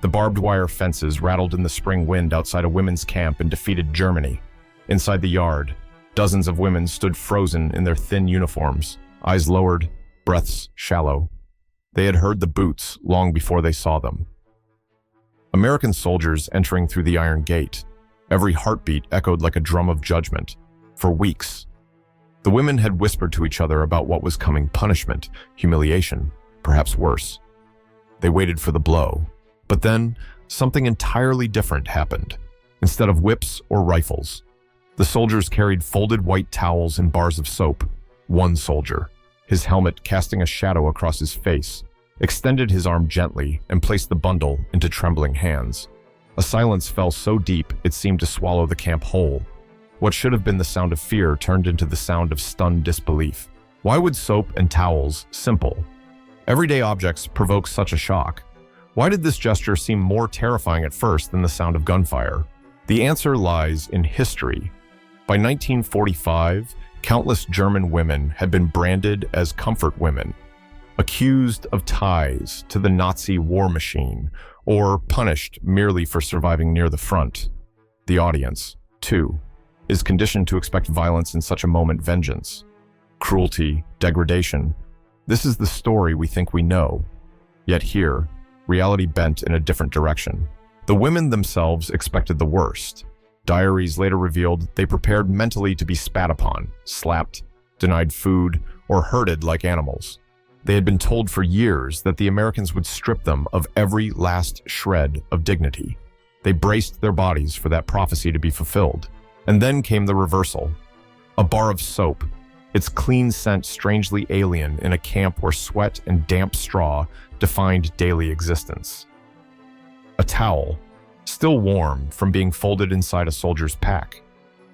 The barbed wire fences rattled in the spring wind outside a women's camp in defeated Germany. Inside the yard, dozens of women stood frozen in their thin uniforms, eyes lowered, breaths shallow. They had heard the boots long before they saw them. American soldiers entering through the iron gate. Every heartbeat echoed like a drum of judgment. For weeks, the women had whispered to each other about what was coming: punishment, humiliation, perhaps worse. They waited for the blow. But then, something entirely different happened. Instead of whips or rifles, the soldiers carried folded white towels and bars of soap. One soldier, his helmet casting a shadow across his face, extended his arm gently and placed the bundle into trembling hands. A silence fell so deep it seemed to swallow the camp whole. What should have been the sound of fear turned into the sound of stunned disbelief. Why would soap and towels, simple, everyday objects, provoke such a shock? Why did this gesture seem more terrifying at first than the sound of gunfire? The answer lies in history. By 1945, countless German women had been branded as comfort women, accused of ties to the Nazi war machine, or punished merely for surviving near the front. The audience, too, is conditioned to expect violence in such a moment: vengeance, cruelty, degradation. This is the story we think we know. Yet here, reality bent in a different direction. The women themselves expected the worst. Diaries later revealed they prepared mentally to be spat upon, slapped, denied food, or herded like animals. They had been told for years that the Americans would strip them of every last shred of dignity. They braced their bodies for that prophecy to be fulfilled. And then came the reversal. A bar of soap, its clean scent strangely alien in a camp where sweat and damp straw defined daily existence. A towel, still warm from being folded inside a soldier's pack,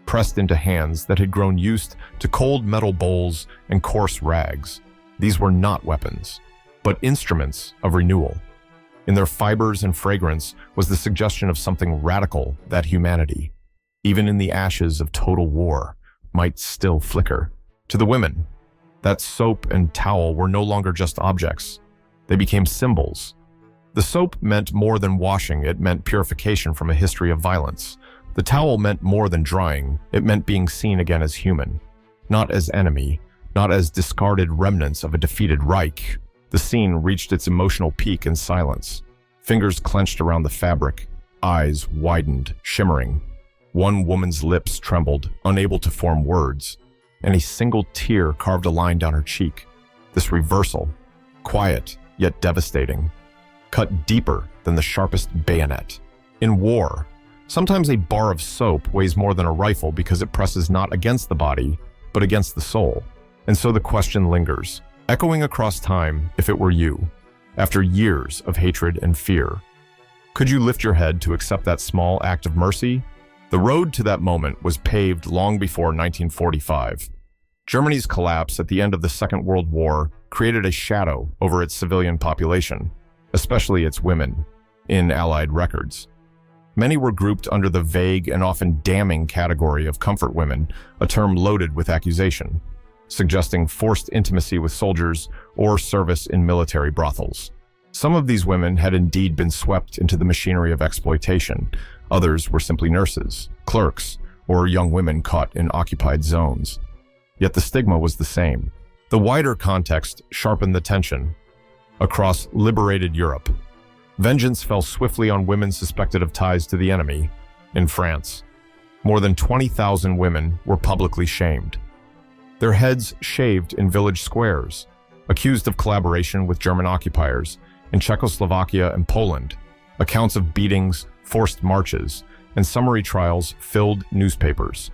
pressed into hands that had grown used to cold metal bowls and coarse rags. These were not weapons, but instruments of renewal. In their fibers and fragrance was the suggestion of something radical that humanity, even in the ashes of total war, might still flicker. To the women, that soap and towel were no longer just objects. They became symbols. The soap meant more than washing, it meant purification from a history of violence. The towel meant more than drying, it meant being seen again as human. Not as enemy, not as discarded remnants of a defeated Reich. The scene reached its emotional peak in silence. Fingers clenched around the fabric, eyes widened, shimmering. One woman's lips trembled, unable to form words, and a single tear carved a line down her cheek. This reversal, quiet yet devastating, cut deeper than the sharpest bayonet. In war, sometimes a bar of soap weighs more than a rifle because it presses not against the body, but against the soul. And so the question lingers, echoing across time: if it were you, after years of hatred and fear, could you lift your head to accept that small act of mercy? The road to that moment was paved long before 1945. Germany's collapse at the end of the Second World War created a shadow over its civilian population, especially its women, in Allied records. Many were grouped under the vague and often damning category of comfort women, a term loaded with accusation, suggesting forced intimacy with soldiers or service in military brothels. Some of these women had indeed been swept into the machinery of exploitation. Others were simply nurses, clerks, or young women caught in occupied zones. Yet the stigma was the same. The wider context sharpened the tension. Across liberated Europe, vengeance fell swiftly on women suspected of ties to the enemy. In France, more than 20,000 women were publicly shamed, their heads shaved in village squares, accused of collaboration with German occupiers. In Czechoslovakia and Poland, accounts of beatings, forced marches, and summary trials filled newspapers.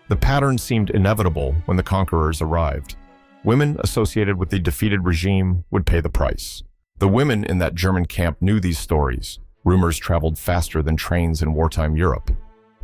The pattern seemed inevitable when the conquerors arrived. Women associated with the defeated regime would pay the price. The women in that German camp knew these stories. Rumors traveled faster than trains in wartime Europe.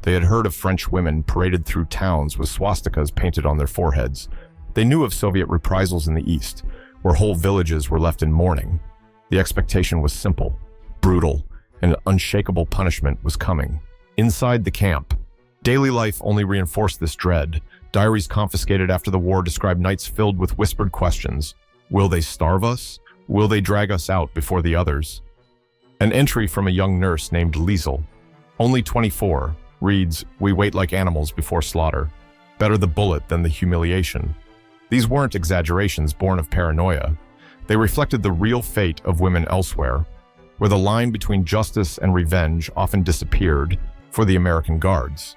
They had heard of French women paraded through towns with swastikas painted on their foreheads. They knew of Soviet reprisals in the East, where whole villages were left in mourning. The expectation was simple, brutal, and unshakable punishment was coming. Inside the camp, daily life only reinforced this dread. Diaries confiscated after the war described nights filled with whispered questions. Will they starve us? Will they drag us out before the others? An entry from a young nurse named Liesel, only 24, reads, "We wait like animals before slaughter. Better the bullet than the humiliation." These weren't exaggerations born of paranoia. They reflected the real fate of women elsewhere, where the line between justice and revenge often disappeared for the American guards.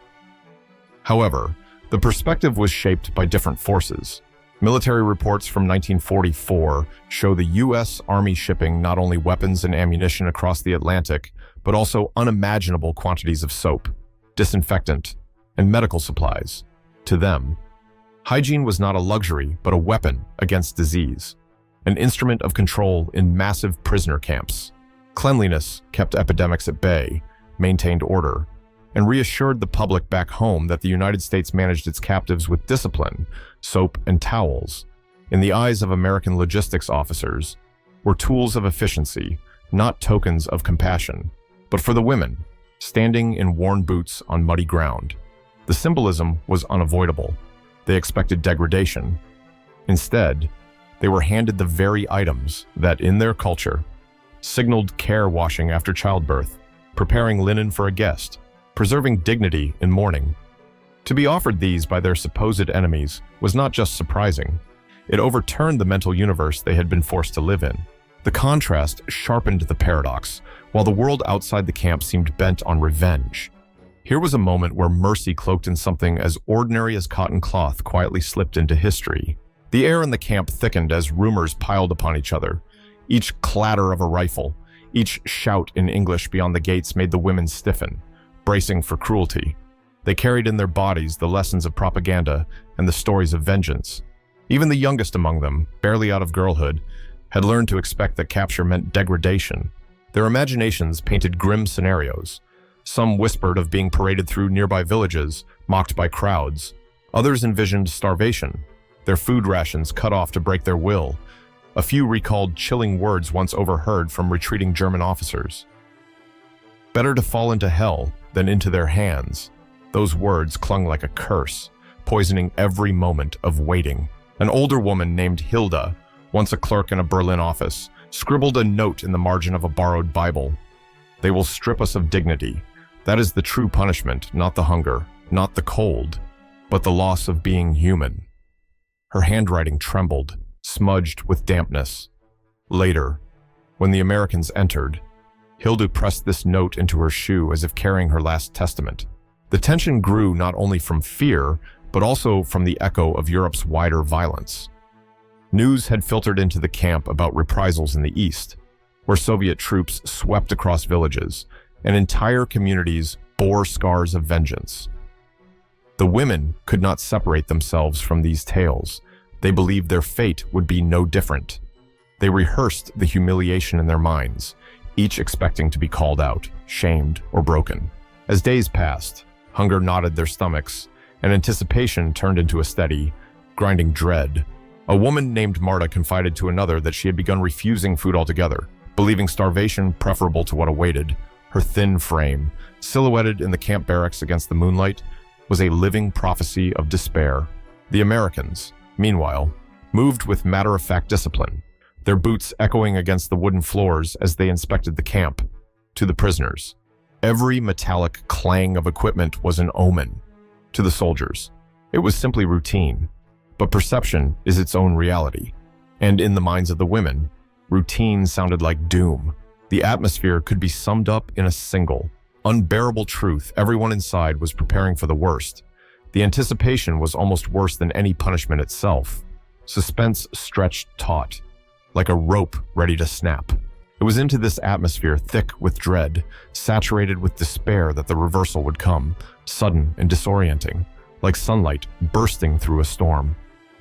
However, the perspective was shaped by different forces. Military reports from 1944 show the U.S. Army shipping not only weapons and ammunition across the Atlantic, but also unimaginable quantities of soap, disinfectant, and medical supplies. To them, hygiene was not a luxury, but a weapon against disease, an instrument of control in massive prisoner camps. Cleanliness kept epidemics at bay, maintained order, and reassured the public back home that the United States managed its captives with discipline, soap, and towels. In the eyes of American logistics officers, were tools of efficiency, not tokens of compassion. But for the women, standing in worn boots on muddy ground, the symbolism was unavoidable. They expected degradation. Instead, they were handed the very items that, in their culture, signaled care washing after childbirth, preparing linen for a guest, preserving dignity in mourning. To be offered these by their supposed enemies was not just surprising. It overturned the mental universe they had been forced to live in. The contrast sharpened the paradox, while the world outside the camp seemed bent on revenge. Here was a moment where mercy cloaked in something as ordinary as cotton cloth quietly slipped into history. The air in the camp thickened as rumors piled upon each other. Each clatter of a rifle, each shout in English beyond the gates made the women stiffen, bracing for cruelty. They carried in their bodies the lessons of propaganda and the stories of vengeance. Even the youngest among them, barely out of girlhood, had learned to expect that capture meant degradation. Their imaginations painted grim scenarios. Some whispered of being paraded through nearby villages, mocked by crowds. Others envisioned starvation, their food rations cut off to break their will. A few recalled chilling words once overheard from retreating German officers. "Better to fall into hell than into their hands." Those words clung like a curse, poisoning every moment of waiting. An older woman named Hilde, once a clerk in a Berlin office, scribbled a note in the margin of a borrowed Bible. "They will strip us of dignity. That is the true punishment, not the hunger, not the cold, but the loss of being human." Her handwriting trembled, smudged with dampness. Later, when the Americans entered, Hilde pressed this note into her shoe as if carrying her last testament. The tension grew not only from fear, but also from the echo of Europe's wider violence. News had filtered into the camp about reprisals in the east, where Soviet troops swept across villages, and entire communities bore scars of vengeance. The women could not separate themselves from these tales. They believed their fate would be no different. They rehearsed the humiliation in their minds, each expecting to be called out, shamed, or broken. As days passed, hunger knotted their stomachs, and anticipation turned into a steady, grinding dread. A woman named Marta confided to another that she had begun refusing food altogether, believing starvation preferable to what awaited. Her thin frame, silhouetted in the camp barracks against the moonlight, was a living prophecy of despair. The Americans, meanwhile, moved with matter-of-fact discipline, their boots echoing against the wooden floors as they inspected the camp. To the prisoners, every metallic clang of equipment was an omen. To the soldiers, it was simply routine. But perception is its own reality. And in the minds of the women, routine sounded like doom. The atmosphere could be summed up in a single, unbearable truth. Everyone inside was preparing for the worst. The anticipation was almost worse than any punishment itself. Suspense stretched taut, like a rope ready to snap. It was into this atmosphere, thick with dread, saturated with despair, that the reversal would come, sudden and disorienting, like sunlight bursting through a storm.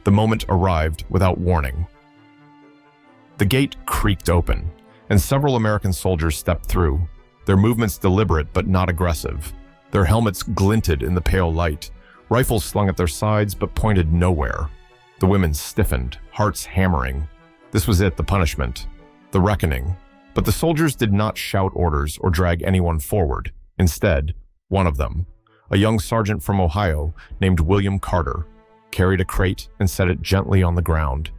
The moment arrived without warning. The gate creaked open, and several American soldiers stepped through, their movements deliberate but not aggressive. Their helmets glinted in the pale light, rifles slung at their sides but pointed nowhere. The women stiffened, hearts hammering. This was it, the punishment, the reckoning. But the soldiers did not shout orders or drag anyone forward. Instead, one of them, a young sergeant from Ohio named William Carter, carried a crate and set it gently on the ground.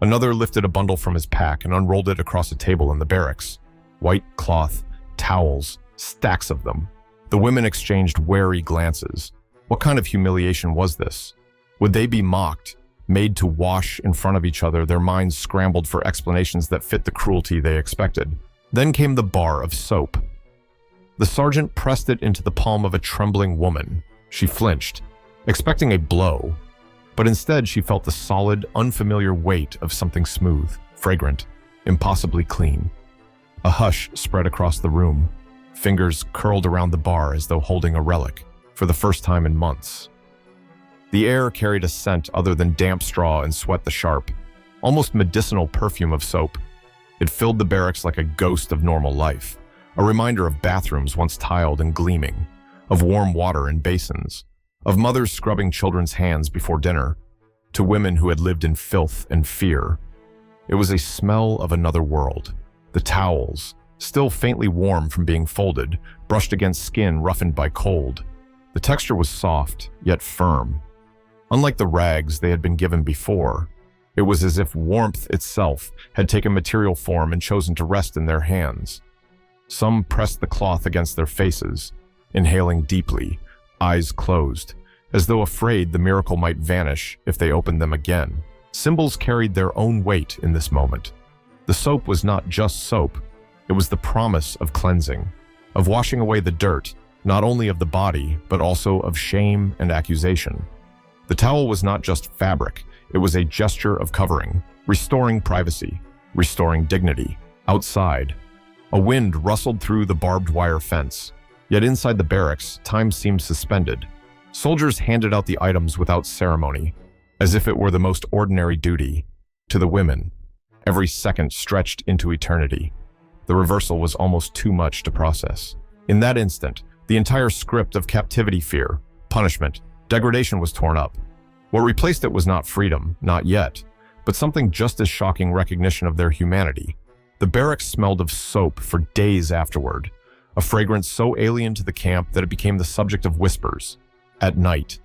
Another lifted a bundle from his pack and unrolled it across a table in the barracks. White cloth, towels, stacks of them. The women exchanged wary glances. What kind of humiliation was this? Would they be mocked, made to wash in front of each other, their minds scrambled for explanations that fit the cruelty they expected? Then came the bar of soap. The sergeant pressed it into the palm of a trembling woman. She flinched, expecting a blow, but instead she felt the solid, unfamiliar weight of something smooth, fragrant, impossibly clean. A hush spread across the room. Fingers curled around the bar as though holding a relic, for the first time in months. The air carried a scent other than damp straw and sweat the sharp, almost medicinal perfume of soap. It filled the barracks like a ghost of normal life, a reminder of bathrooms once tiled and gleaming, of warm water in basins, of mothers scrubbing children's hands before dinner, to women who had lived in filth and fear. It was a smell of another world. The towels, still faintly warm from being folded, brushed against skin roughened by cold. The texture was soft, yet firm. Unlike the rags they had been given before, it was as if warmth itself had taken material form and chosen to rest in their hands. Some pressed the cloth against their faces, inhaling deeply, eyes closed, as though afraid the miracle might vanish if they opened them again. Symbols carried their own weight in this moment. The soap was not just soap. It was the promise of cleansing, of washing away the dirt, not only of the body, but also of shame and accusation. The towel was not just fabric. It was a gesture of covering, restoring privacy, restoring dignity. Outside, a wind rustled through the barbed wire fence. Yet inside the barracks, time seemed suspended. Soldiers handed out the items without ceremony, as if it were the most ordinary duty. To the women, every second stretched into eternity. The reversal was almost too much to process. In that instant, the entire script of captivity, fear, punishment, degradation was torn up. What replaced it was not freedom, not yet, but something just as shocking: recognition of their humanity. The barracks smelled of soap for days afterward, a fragrance so alien to the camp that it became the subject of whispers. At night,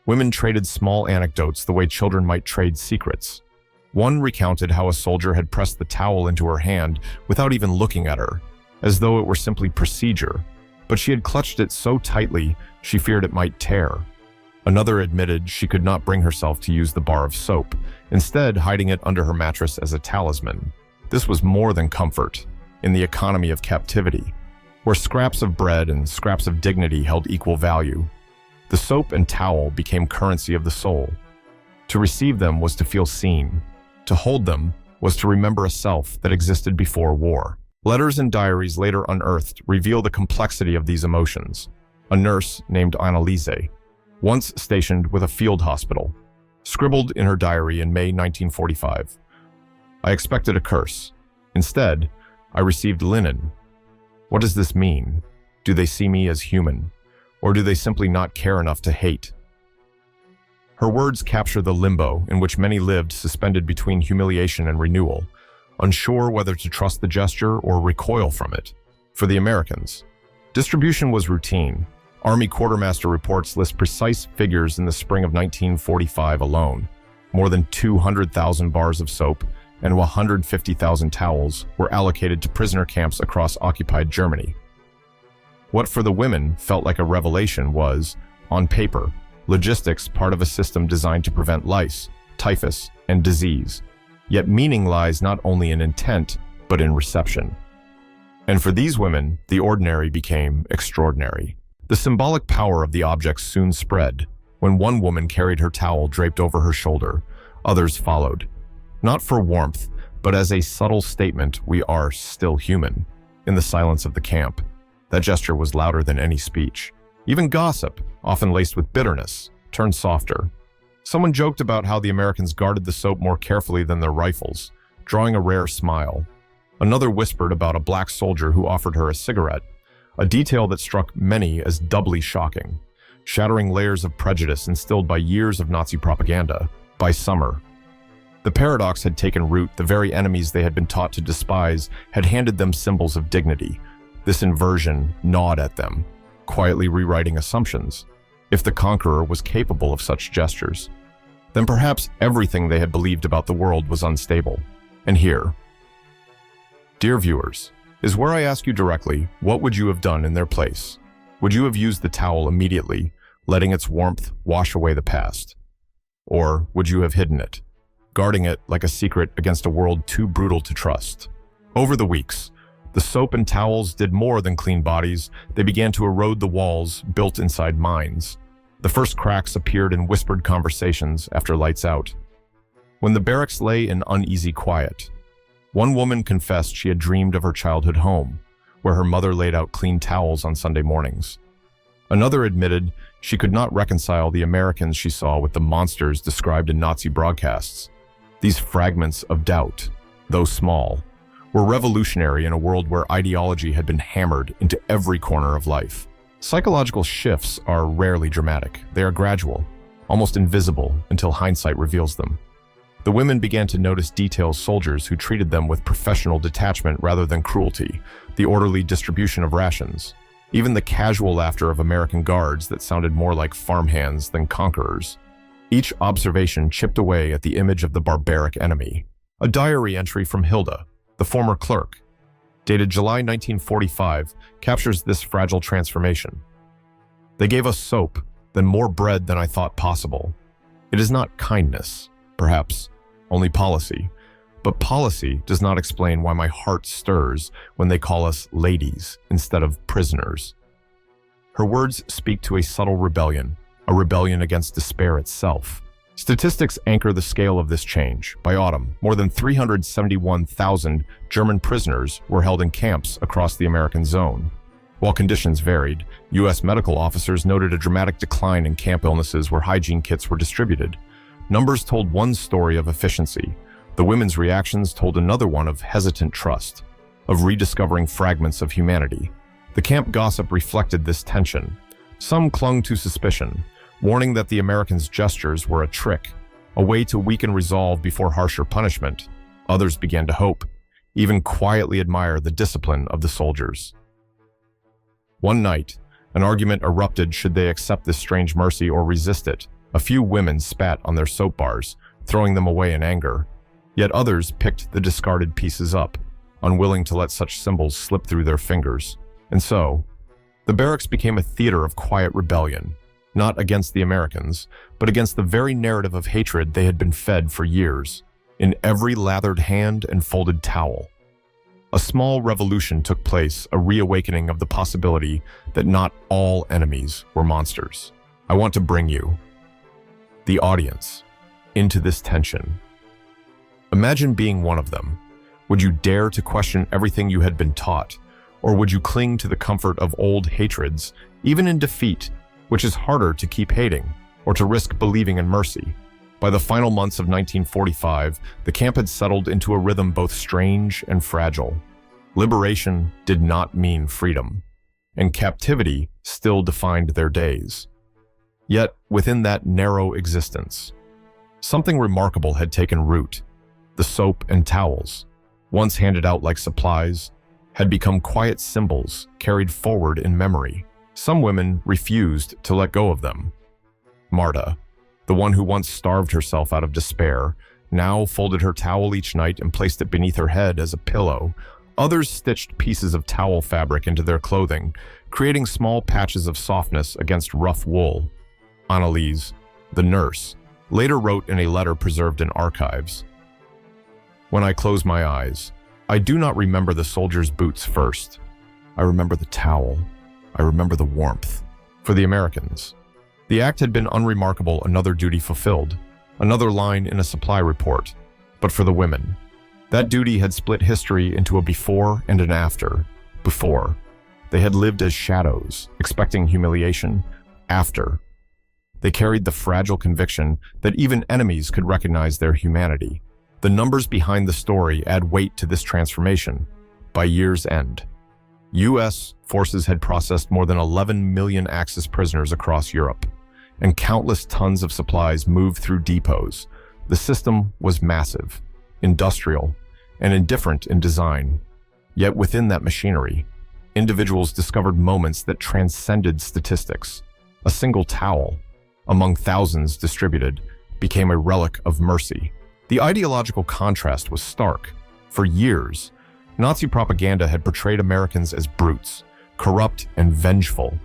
women traded small anecdotes the way children might trade secrets. One recounted how a soldier had pressed the towel into her hand without even looking at her, as though it were simply procedure, but she had clutched it so tightly she feared it might tear. Another admitted she could not bring herself to use the bar of soap, instead hiding it under her mattress as a talisman. This was more than comfort. In the economy of captivity, where scraps of bread and scraps of dignity held equal value, the soap and towel became currency of the soul. To receive them was to feel seen. To hold them was to remember a self that existed before war. Letters and diaries later unearthed reveal the complexity of these emotions. A nurse named Anneliese, once stationed with a field hospital, scribbled in her diary in May 1945, "I expected a curse. Instead, I received linen. What does this mean? Do they see me as human? Or do they simply not care enough to hate?" Her words capture the limbo in which many lived, suspended between humiliation and renewal, unsure whether to trust the gesture or recoil from it. For the Americans, distribution was routine. Army quartermaster reports list precise figures. In the spring of 1945 alone, more than 200,000 bars of soap and 150,000 towels were allocated to prisoner camps across occupied Germany. What for the women felt like a revelation was, on paper, logistics part of a system designed to prevent lice, typhus, and disease. Yet meaning lies not only in intent, but in reception. And for these women, the ordinary became extraordinary. The symbolic power of the objects soon spread. When one woman carried her towel draped over her shoulder, others followed. Not for warmth, but as a subtle statement: we are still human. In the silence of the camp, that gesture was louder than any speech. Even gossip, often laced with bitterness, turned softer. Someone joked about how the Americans guarded the soap more carefully than their rifles, drawing a rare smile. Another whispered about a black soldier who offered her a cigarette, a detail that struck many as doubly shocking, shattering layers of prejudice instilled by years of Nazi propaganda. By summer, the paradox had taken root. The very enemies they had been taught to despise had handed them symbols of dignity. This inversion gnawed at them, quietly rewriting assumptions. If the conqueror was capable of such gestures, then perhaps everything they had believed about the world was unstable. And here, dear viewers, is where I ask you directly, what would you have done in their place? Would you have used the towel immediately, letting its warmth wash away the past? Or would you have hidden it, guarding it like a secret against a world too brutal to trust? Over the weeks, the soap and towels did more than clean bodies. They began to erode the walls built inside minds. The first cracks appeared in whispered conversations after lights out. When the barracks lay in uneasy quiet, one woman confessed she had dreamed of her childhood home, where her mother laid out clean towels on Sunday mornings. Another admitted she could not reconcile the Americans she saw with the monsters described in Nazi broadcasts. These fragments of doubt, though small, were revolutionary in a world where ideology had been hammered into every corner of life. Psychological shifts are rarely dramatic. They are gradual, almost invisible until hindsight reveals them. The women began to notice details: soldiers who treated them with professional detachment rather than cruelty, the orderly distribution of rations, even the casual laughter of American guards that sounded more like farmhands than conquerors. Each observation chipped away at the image of the barbaric enemy. A diary entry from Hilde, the former clerk, dated July 1945, captures this fragile transformation. They gave us soap, then more bread than I thought possible. It is not kindness, perhaps, only policy. But policy does not explain why my heart stirs when they call us ladies instead of prisoners. Her words speak to a subtle rebellion, a rebellion against despair itself. Statistics anchor the scale of this change. By autumn, more than 371,000 German prisoners were held in camps across the American zone. While conditions varied, U.S. medical officers noted a dramatic decline in camp illnesses where hygiene kits were distributed. Numbers told one story of efficiency. The women's reactions told another one of hesitant trust, of rediscovering fragments of humanity. The camp gossip reflected this tension. Some clung to suspicion, warning that the Americans' gestures were a trick, a way to weaken resolve before harsher punishment. Others began to hope, even quietly admire the discipline of the soldiers. One night, an argument erupted: should they accept this strange mercy or resist it? A few women spat on their soap bars, throwing them away in anger. Yet others picked the discarded pieces up, unwilling to let such symbols slip through their fingers. And so, the barracks became a theater of quiet rebellion, not against the Americans, but against the very narrative of hatred they had been fed for years, in every lathered hand and folded towel. A small revolution took place, a reawakening of the possibility that not all enemies were monsters. I want to bring you, the audience, into this tension. Imagine being one of them. Would you dare to question everything you had been taught? Or would you cling to the comfort of old hatreds, even in defeat, which is harder to keep hating, or to risk believing in mercy? By the final months of 1945, the camp had settled into a rhythm both strange and fragile. Liberation did not mean freedom, and captivity still defined their days. Yet, within that narrow existence, something remarkable had taken root. The soap and towels, once handed out like supplies, had become quiet symbols carried forward in memory. Some women refused to let go of them. Marta, the one who once starved herself out of despair, now folded her towel each night and placed it beneath her head as a pillow. Others stitched pieces of towel fabric into their clothing, creating small patches of softness against rough wool. Anneliese, the nurse, later wrote in a letter preserved in archives, "When I close my eyes, I do not remember the soldier's boots first. I remember the towel. I remember the warmth." For the Americans, the act had been unremarkable, another duty fulfilled, another line in a supply report. But for the women, that duty had split history into a before and an after. Before, they had lived as shadows, expecting humiliation. After, they carried the fragile conviction that even enemies could recognize their humanity. The numbers behind the story add weight to this transformation. By year's end, U.S. forces had processed more than 11 million Axis prisoners across Europe, and countless tons of supplies moved through depots. The system was massive, industrial, and indifferent in design. Yet within that machinery, individuals discovered moments that transcended statistics. A single towel, among thousands distributed, became a relic of mercy. The ideological contrast was stark. For years, Nazi propaganda had portrayed Americans as brutes, corrupt and vengeful.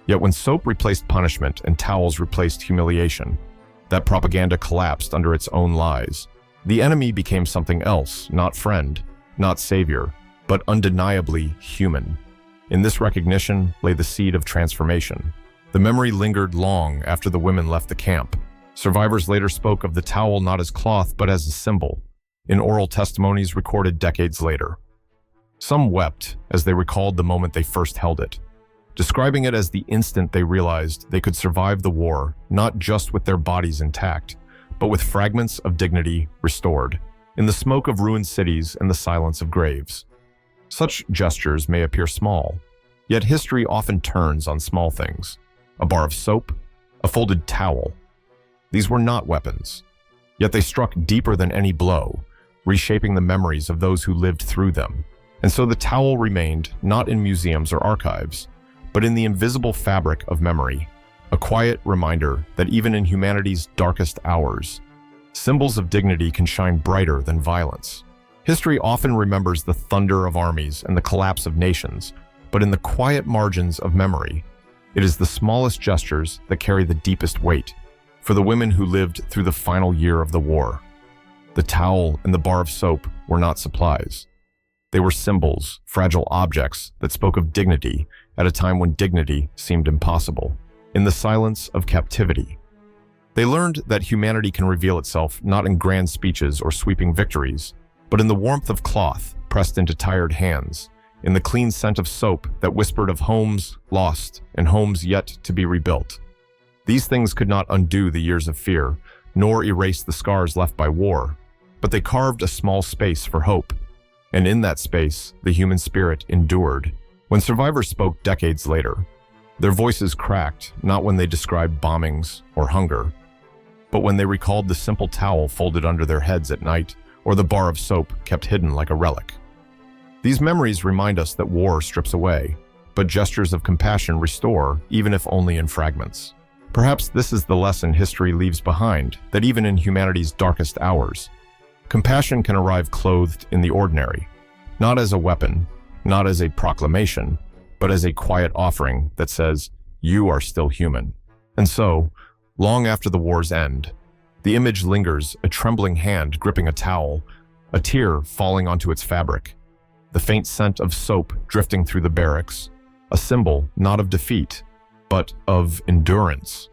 Yet when soap replaced punishment and towels replaced humiliation, that propaganda collapsed under its own lies. The enemy became something else, not friend, not savior, but undeniably human. In this recognition lay the seed of transformation. The memory lingered long after the women left the camp. Survivors later spoke of the towel not as cloth but as a symbol, in oral testimonies recorded decades later. Some wept as they recalled the moment they first held it, describing it as the instant they realized they could survive the war, not just with their bodies intact, but with fragments of dignity restored, in the smoke of ruined cities and the silence of graves. Such gestures may appear small, yet history often turns on small things. A bar of soap, a folded towel. These were not weapons, yet they struck deeper than any blow, reshaping the memories of those who lived through them. And so the towel remained not in museums or archives, but in the invisible fabric of memory, a quiet reminder that even in humanity's darkest hours, symbols of dignity can shine brighter than violence. History often remembers the thunder of armies and the collapse of nations, but in the quiet margins of memory, it is the smallest gestures that carry the deepest weight. For the women who lived through the final year of the war, the towel and the bar of soap were not supplies. They were symbols, fragile objects that spoke of dignity at a time when dignity seemed impossible. In the silence of captivity, they learned that humanity can reveal itself not in grand speeches or sweeping victories, but in the warmth of cloth pressed into tired hands, in the clean scent of soap that whispered of homes lost and homes yet to be rebuilt. These things could not undo the years of fear, nor erase the scars left by war, but they carved a small space for hope. And in that space, the human spirit endured. When survivors spoke decades later, their voices cracked not when they described bombings or hunger, but when they recalled the simple towel folded under their heads at night or the bar of soap kept hidden like a relic. These memories remind us that war strips away, but gestures of compassion restore, even if only in fragments. Perhaps this is the lesson history leaves behind, that even in humanity's darkest hours, compassion can arrive clothed in the ordinary, not as a weapon, not as a proclamation, but as a quiet offering that says, "You are still human." And so, long after the war's end, the image lingers, a trembling hand gripping a towel, a tear falling onto its fabric, the faint scent of soap drifting through the barracks, a symbol not of defeat, but of endurance.